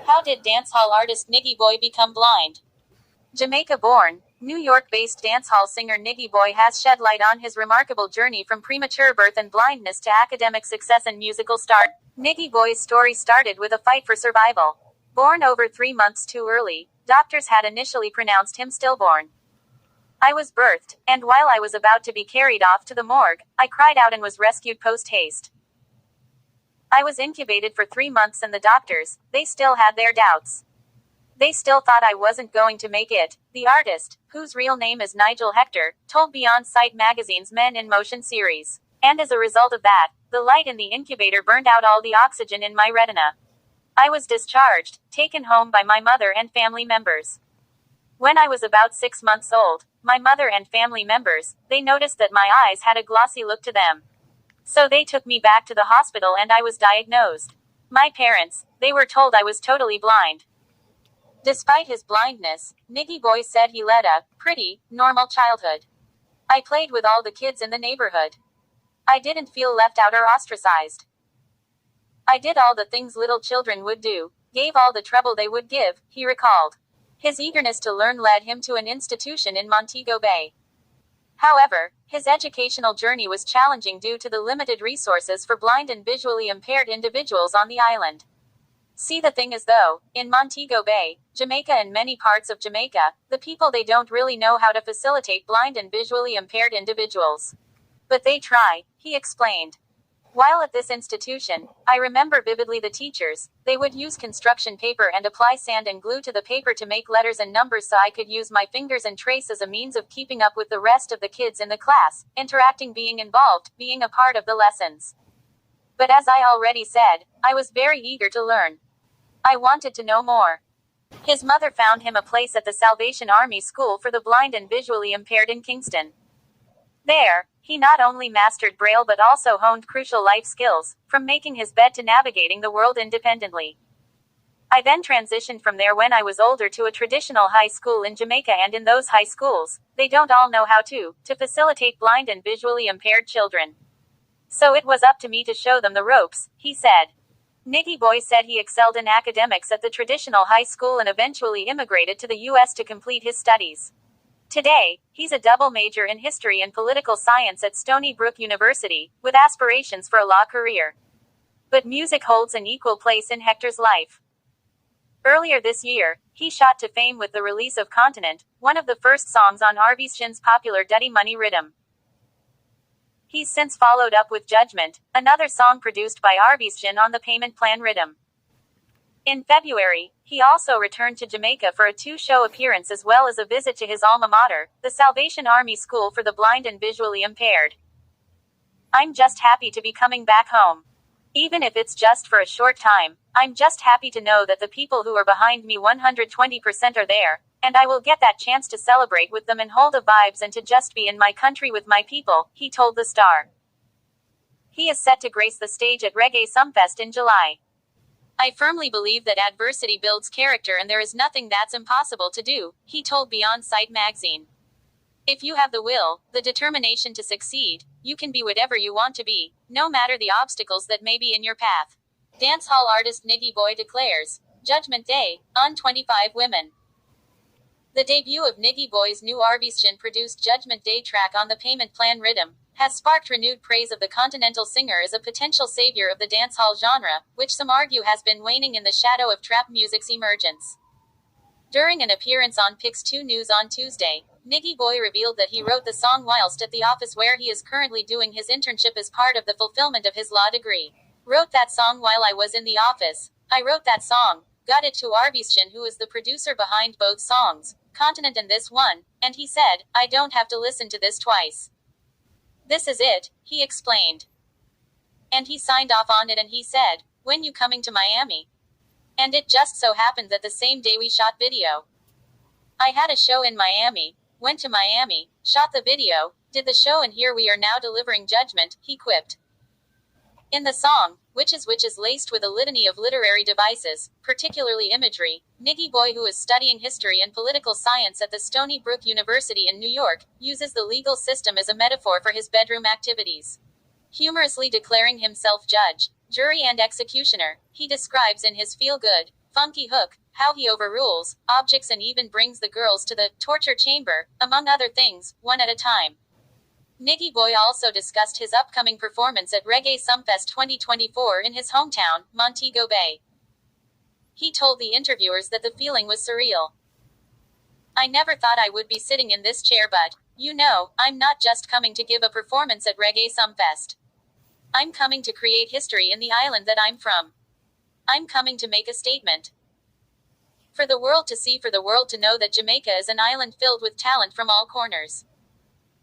How did dancehall artist Nigy Boy become blind? Jamaica-born, New York-based dancehall singer Nigy Boy has shed light on his remarkable journey from premature birth and blindness to academic success and musical stardom. Nigy Boy's story started with a fight for survival. Born over 3 months too early, doctors had initially pronounced him stillborn. I was birthed, and while I was about to be carried off to the morgue, I cried out and was rescued post-haste. I was incubated for 3 months and the doctors, they still had their doubts. They still thought I wasn't going to make it, the artist, whose real name is Nigel Hector, told Beyond Sight magazine's Men in Motion series. And as a result of that, the light in the incubator burned out all the oxygen in my retina. I was discharged, taken home by my mother and family members. When I was about 6 months old, my mother and family members, they noticed that my eyes had a glossy look to them. So they took me back to the hospital and I was diagnosed. My parents, they were told I was totally blind. Despite his blindness, Nigy Boy said he led a pretty normal childhood. I played with all the kids in the neighborhood. I didn't feel left out or ostracized. I did all the things little children would do, gave all the trouble they would give, he recalled. His eagerness to learn led him to an institution in Montego Bay. However, his educational journey was challenging due to the limited resources for blind and visually impaired individuals on the island. See, the thing is though, in Montego Bay, Jamaica and many parts of Jamaica, the people they don't really know how to facilitate blind and visually impaired individuals. But they try, he explained. While at this institution, I remember vividly the teachers, they would use construction paper and apply sand and glue to the paper to make letters and numbers so I could use my fingers and trace as a means of keeping up with the rest of the kids in the class, interacting, being involved, being a part of the lessons. But as I already said, I was very eager to learn. I wanted to know more. His mother found him a place at the Salvation Army School for the Blind and Visually Impaired in Kingston. There, he not only mastered Braille but also honed crucial life skills, from making his bed to navigating the world independently. I then transitioned from there when I was older to a traditional high school in Jamaica, and in those high schools, they don't all know how to facilitate blind and visually impaired children. So it was up to me to show them the ropes, he said. Nigy Boy said he excelled in academics at the traditional high school and eventually immigrated to the U.S. to complete his studies. Today, he's a double major in history and political science at Stony Brook University, with aspirations for a law career. But music holds an equal place in Hector's life. Earlier this year, he shot to fame with the release of Continent, one of the first songs on Arvyshin's popular Dirty Money rhythm. He's since followed up with Judgment, another song produced by Arvyshin on the Payment Plan rhythm. In February, he also returned to Jamaica for a 2-show appearance as well as a visit to his alma mater, the Salvation Army School for the Blind and Visually Impaired. I'm just happy to be coming back home. Even if it's just for a short time, I'm just happy to know that the people who are behind me 120% are there, and I will get that chance to celebrate with them and hold the vibes and to just be in my country with my people, he told the Star. He is set to grace the stage at Reggae Sumfest in July. I firmly believe that adversity builds character and there is nothing that's impossible to do, he told Beyond Sight magazine. If you have the will, the determination to succeed, you can be whatever you want to be, no matter the obstacles that may be in your path. Dancehall artist Nigy Boy declares, Judgment Day, on 25 Women. The debut of Nigy Boy's new Arvyshin-produced Judgment Day track on the Payment Plan rhythm has sparked renewed praise of the continental singer as a potential savior of the dancehall genre, which some argue has been waning in the shadow of trap music's emergence. During an appearance on Pix 2 News on Tuesday, Nigy Boy revealed that he wrote the song whilst at the office where he is currently doing his internship as part of the fulfillment of his law degree. Wrote that song while I was in the office. I wrote that song, got it to Arvyshin, who is the producer behind both songs, Continent and this one, and he said, I don't have to listen to this twice. This is it, he explained. And he signed off on it and he said, when you coming to Miami? And it just so happened that the same day we shot video. I had a show in Miami, went to Miami, shot the video, did the show, and here we are now delivering Judgment, he quipped. In the song, which is laced with a litany of literary devices, particularly imagery, Nigy Boy, who is studying history and political science at the Stony Brook University in New York, uses the legal system as a metaphor for his bedroom activities. Humorously declaring himself judge, jury and executioner. He describes in his feel-good, funky hook, how he overrules objects and even brings the girls to the torture chamber, among other things, one at a time. Nigy Boy also discussed his upcoming performance at Reggae Sumfest 2024 in his hometown, Montego Bay. He told the interviewers that the feeling was surreal. "I never thought I would be sitting in this chair, but, I'm not just coming to give a performance at Reggae Sumfest. I'm coming to create history in the island that I'm from. I'm coming to make a statement. For the world to see, for the world to know that Jamaica is an island filled with talent from all corners.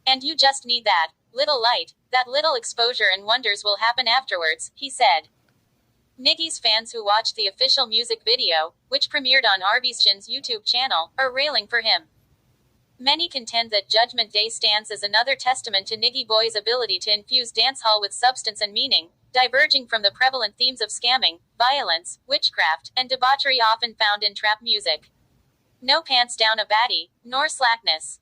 And you just need that little light, that little exposure, and wonders will happen afterwards," he said. Nigy's fans who watched the official music video, which premiered on Arby's YouTube channel, are railing for him. Many contend that Judgment Day stands as another testament to Nigy Boy's ability to infuse dancehall with substance and meaning, diverging from the prevalent themes of scamming, violence, witchcraft, and debauchery often found in trap music. "No pants down a baddie, nor slackness.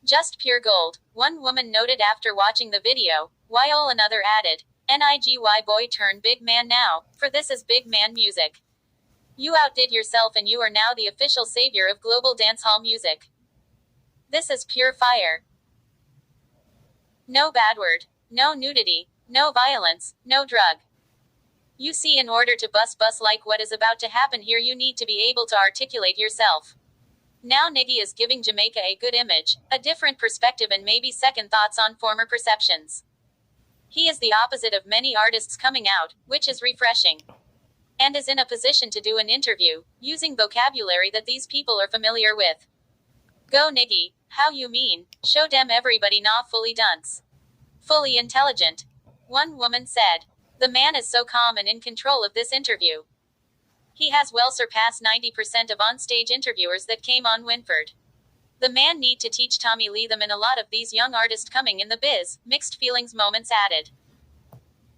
Just pure gold," one woman noted after watching the video, while another added, "Nigy boy turn big man now, for this is big man music. You outdid yourself and you are now the official savior of global dancehall music. This is pure fire. No bad word, no nudity, no violence, no drug. You see, in order to bust like what is about to happen here, you need to be able to articulate yourself. Now Nigy is giving Jamaica a good image, a different perspective, and maybe second thoughts on former perceptions. He is the opposite of many artists coming out, which is refreshing. And is in a position to do an interview, using vocabulary that these people are familiar with. Go Nigy, how you mean, show dem everybody nah fully dunce. Fully intelligent," one woman said. "The man is so calm and in control of this interview. He has well surpassed 90% of on-stage interviewers that came on Winford. The man need to teach Tommy Lee them and a lot of these young artists coming in the biz," mixed feelings moments added.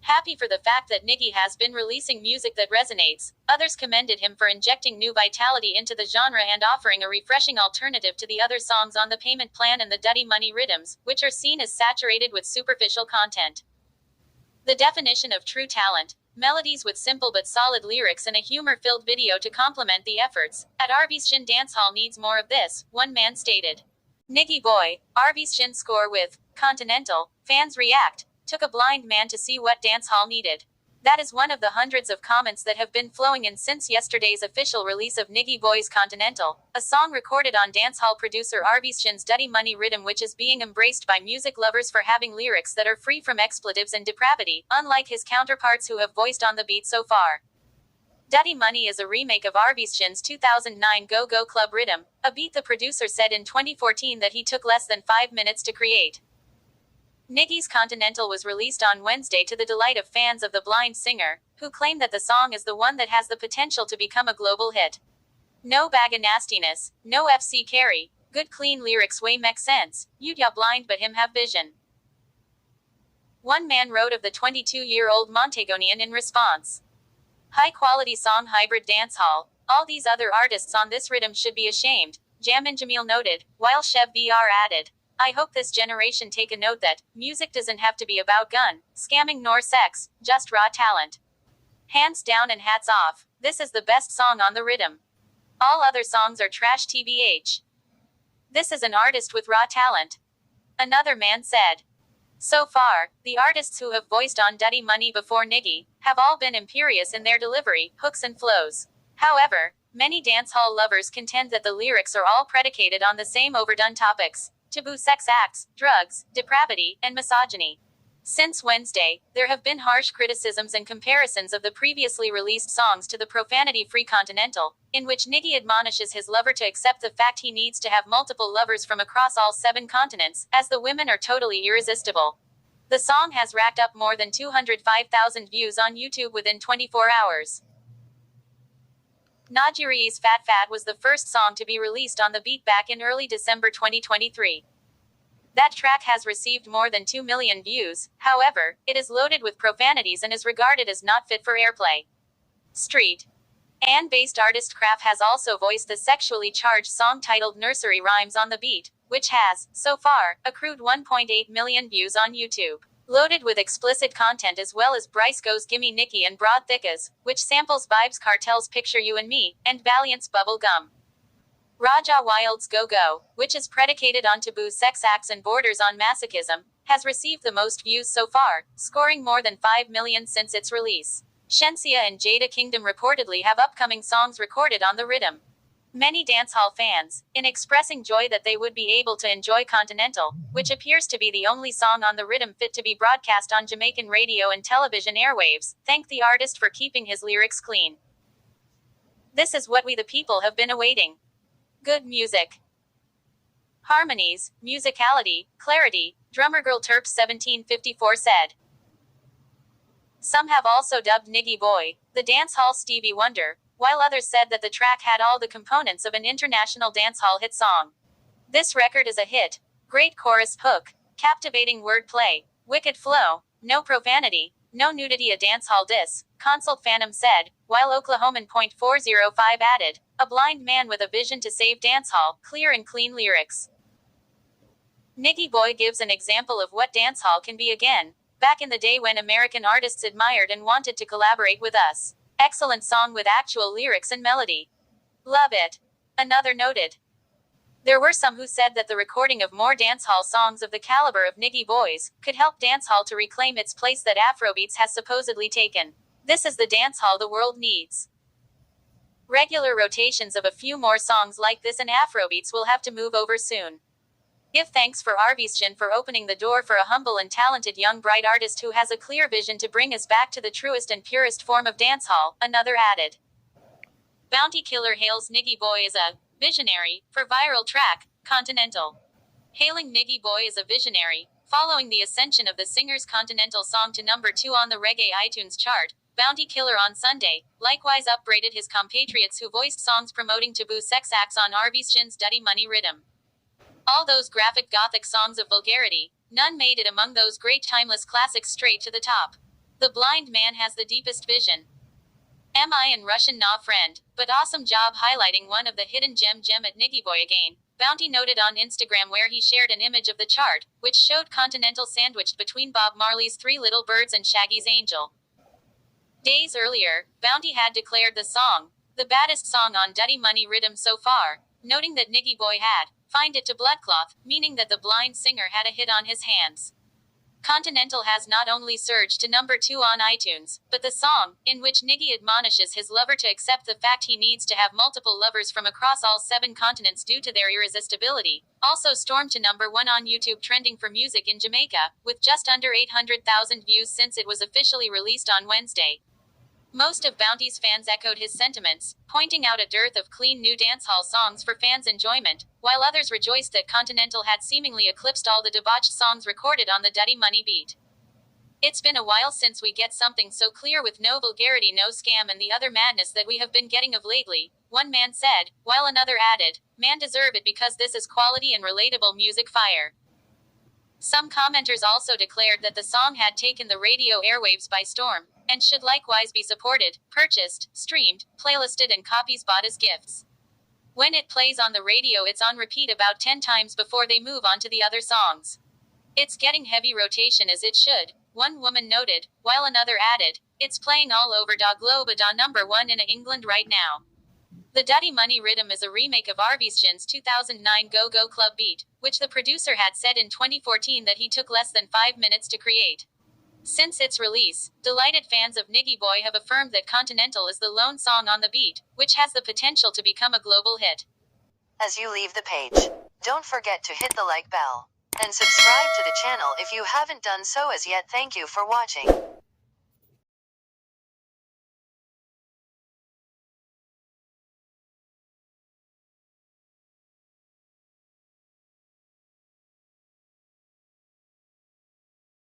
Happy for the fact that Nigy has been releasing music that resonates, others commended him for injecting new vitality into the genre and offering a refreshing alternative to the other songs on the payment plan and the Dirty Money rhythms, which are seen as saturated with superficial content. The definition of true talent: melodies with simple but solid lyrics and a humor-filled video to complement the efforts. At Arby's Dancehall needs more of this, one man stated. Nigy Boy, Arby's score with Continental, fans react, took a blind man to see what dancehall needed. That is one of the hundreds of comments that have been flowing in since yesterday's official release of Nigy Boy's Continental, a song recorded on dancehall producer Arby's Dirty Money rhythm, which is being embraced by music lovers for having lyrics that are free from expletives and depravity, unlike his counterparts who have voiced on the beat so far. Dirty Money is a remake of Arby's 2009 Go Go Club rhythm, a beat the producer said in 2014 that he took less than 5 minutes to create. Nigy's Continental was released on Wednesday to the delight of fans of the blind singer, who claim that the song is the one that has the potential to become a global hit. No bag of nastiness, no FC carry, good clean lyrics way make sense, you ya blind but him have vision. One man wrote of the 22-year-old Montegonian in response. High-quality song, hybrid dancehall, all these other artists on this rhythm should be ashamed, Jamin Jamil noted, while Chev BR added, I hope this generation take a note that music doesn't have to be about gun, scamming nor sex, just raw talent. Hands down and hats off, this is the best song on the rhythm. All other songs are trash tbh. This is an artist with raw talent. Another man said. So far, the artists who have voiced on Dirty Money before Nigy have all been imperious in their delivery, hooks and flows. However, many dancehall lovers contend that the lyrics are all predicated on the same overdone topics. Taboo sex acts, drugs, depravity, and misogyny. Since Wednesday, there have been harsh criticisms and comparisons of the previously released songs to the profanity-free Continental, in which Nigy admonishes his lover to accept the fact he needs to have multiple lovers from across all 7 continents, as the women are totally irresistible. The song has racked up more than 205,000 views on YouTube within 24 hours. Nige's Fat Fat was the first song to be released on the beat back in early December 2023. That track has received more than 2 million views, however, it is loaded with profanities and is regarded as not fit for airplay. Street and-based artist Kraft has also voiced the sexually charged song titled Nursery Rhymes on the beat, which has, so far, accrued 1.8 million views on YouTube. loaded with explicit content as well as Bryce Goes Gimme Nicky and Broad Thickas, which samples Vibes Cartel's Picture You and Me, and Valiant's Bubble Gum. Raja Wild's Go Go, which is predicated on taboo sex acts and borders on masochism, has received the most views so far, scoring more than 5 million since its release. Shensia and Jada Kingdom reportedly have upcoming songs recorded on the rhythm. Many dancehall fans, in expressing joy that they would be able to enjoy Continental, which appears to be the only song on the rhythm fit to be broadcast on Jamaican radio and television airwaves, thank the artist for keeping his lyrics clean. This is what we the people have been awaiting. Good music. Harmonies, musicality, clarity, Drummergirl Terps 1754 said. Some have also dubbed Nigy Boy the dancehall Stevie Wonder, while others said that the track had all the components of an international dancehall hit song. This record is a hit. Great chorus hook, captivating wordplay, wicked flow, no profanity, no nudity, a dancehall diss, Consult Phantom said, while Oklahoman .405 added, a blind man with a vision to save dancehall, clear and clean lyrics. Nigy Boy gives an example of what dancehall can be again, back in the day when American artists admired and wanted to collaborate with us. Excellent song with actual lyrics and melody. Love it. Another noted. There were some who said that the recording of more dancehall songs of the caliber of Nigy Boy's could help dancehall to reclaim its place that Afrobeats has supposedly taken. This is the dancehall the world needs. Regular rotations of a few more songs like this and Afrobeats will have to move over soon. Give thanks for Arvisjan for opening the door for a humble and talented young bright artist who has a clear vision to bring us back to the truest and purest form of dancehall, another added. Bounty Killer hails Nigy Boy as a visionary for viral track, Continental. Hailing Nigy Boy as a visionary, following the ascension of the singer's Continental song to number 2 on the Reggae iTunes chart, Bounty Killer on Sunday likewise upbraided his compatriots who voiced songs promoting taboo sex acts on Arvisjan's Dirty Money rhythm. All those graphic gothic songs of vulgarity, none made it among those great timeless classics straight to the top. The blind man has the deepest vision. MI and Russian nah friend, but awesome job highlighting one of the hidden gem at Nigy Boy again, Bounty noted on Instagram where he shared an image of the chart, which showed Continental sandwiched between Bob Marley's Three Little Birds and Shaggy's Angel. Days earlier, Bounty had declared the song the baddest song on Dirty Money rhythm so far, noting that Nigy Boy had find it to bloodcloth, meaning that the blind singer had a hit on his hands. Continental has not only surged to number 2 on iTunes, but the song, in which Nigy admonishes his lover to accept the fact he needs to have multiple lovers from across all 7 continents due to their irresistibility, also stormed to number 1 on YouTube trending for music in Jamaica, with just under 800,000 views since it was officially released on Wednesday. Most of Bounty's fans echoed his sentiments, pointing out a dearth of clean new dancehall songs for fans' enjoyment, while others rejoiced that Continental had seemingly eclipsed all the debauched songs recorded on the Dirty Money beat. It's been a while since we get something so clear with no vulgarity, no scam and the other madness that we have been getting of lately, one man said, while another added, man deserve it because this is quality and relatable music fire. Some commenters also declared that the song had taken the radio airwaves by storm, and should likewise be supported, purchased, streamed, playlisted and copies bought as gifts. When it plays on the radio it's on repeat about 10 times before they move on to the other songs. It's getting heavy rotation as it should, one woman noted, while another added, it's playing all over da globe da number 1 in England right now. The Dirty Money rhythm is a remake of Arvisjan's 2009 Go Go Club beat, which the producer had said in 2014 that he took less than 5 minutes to create. Since its release, delighted fans of Nigy Boy have affirmed that Continental is the lone song on the beat, which has the potential to become a global hit. As you leave the page, don't forget to hit the like bell and subscribe to the channel if you haven't done so as yet. Thank you for watching.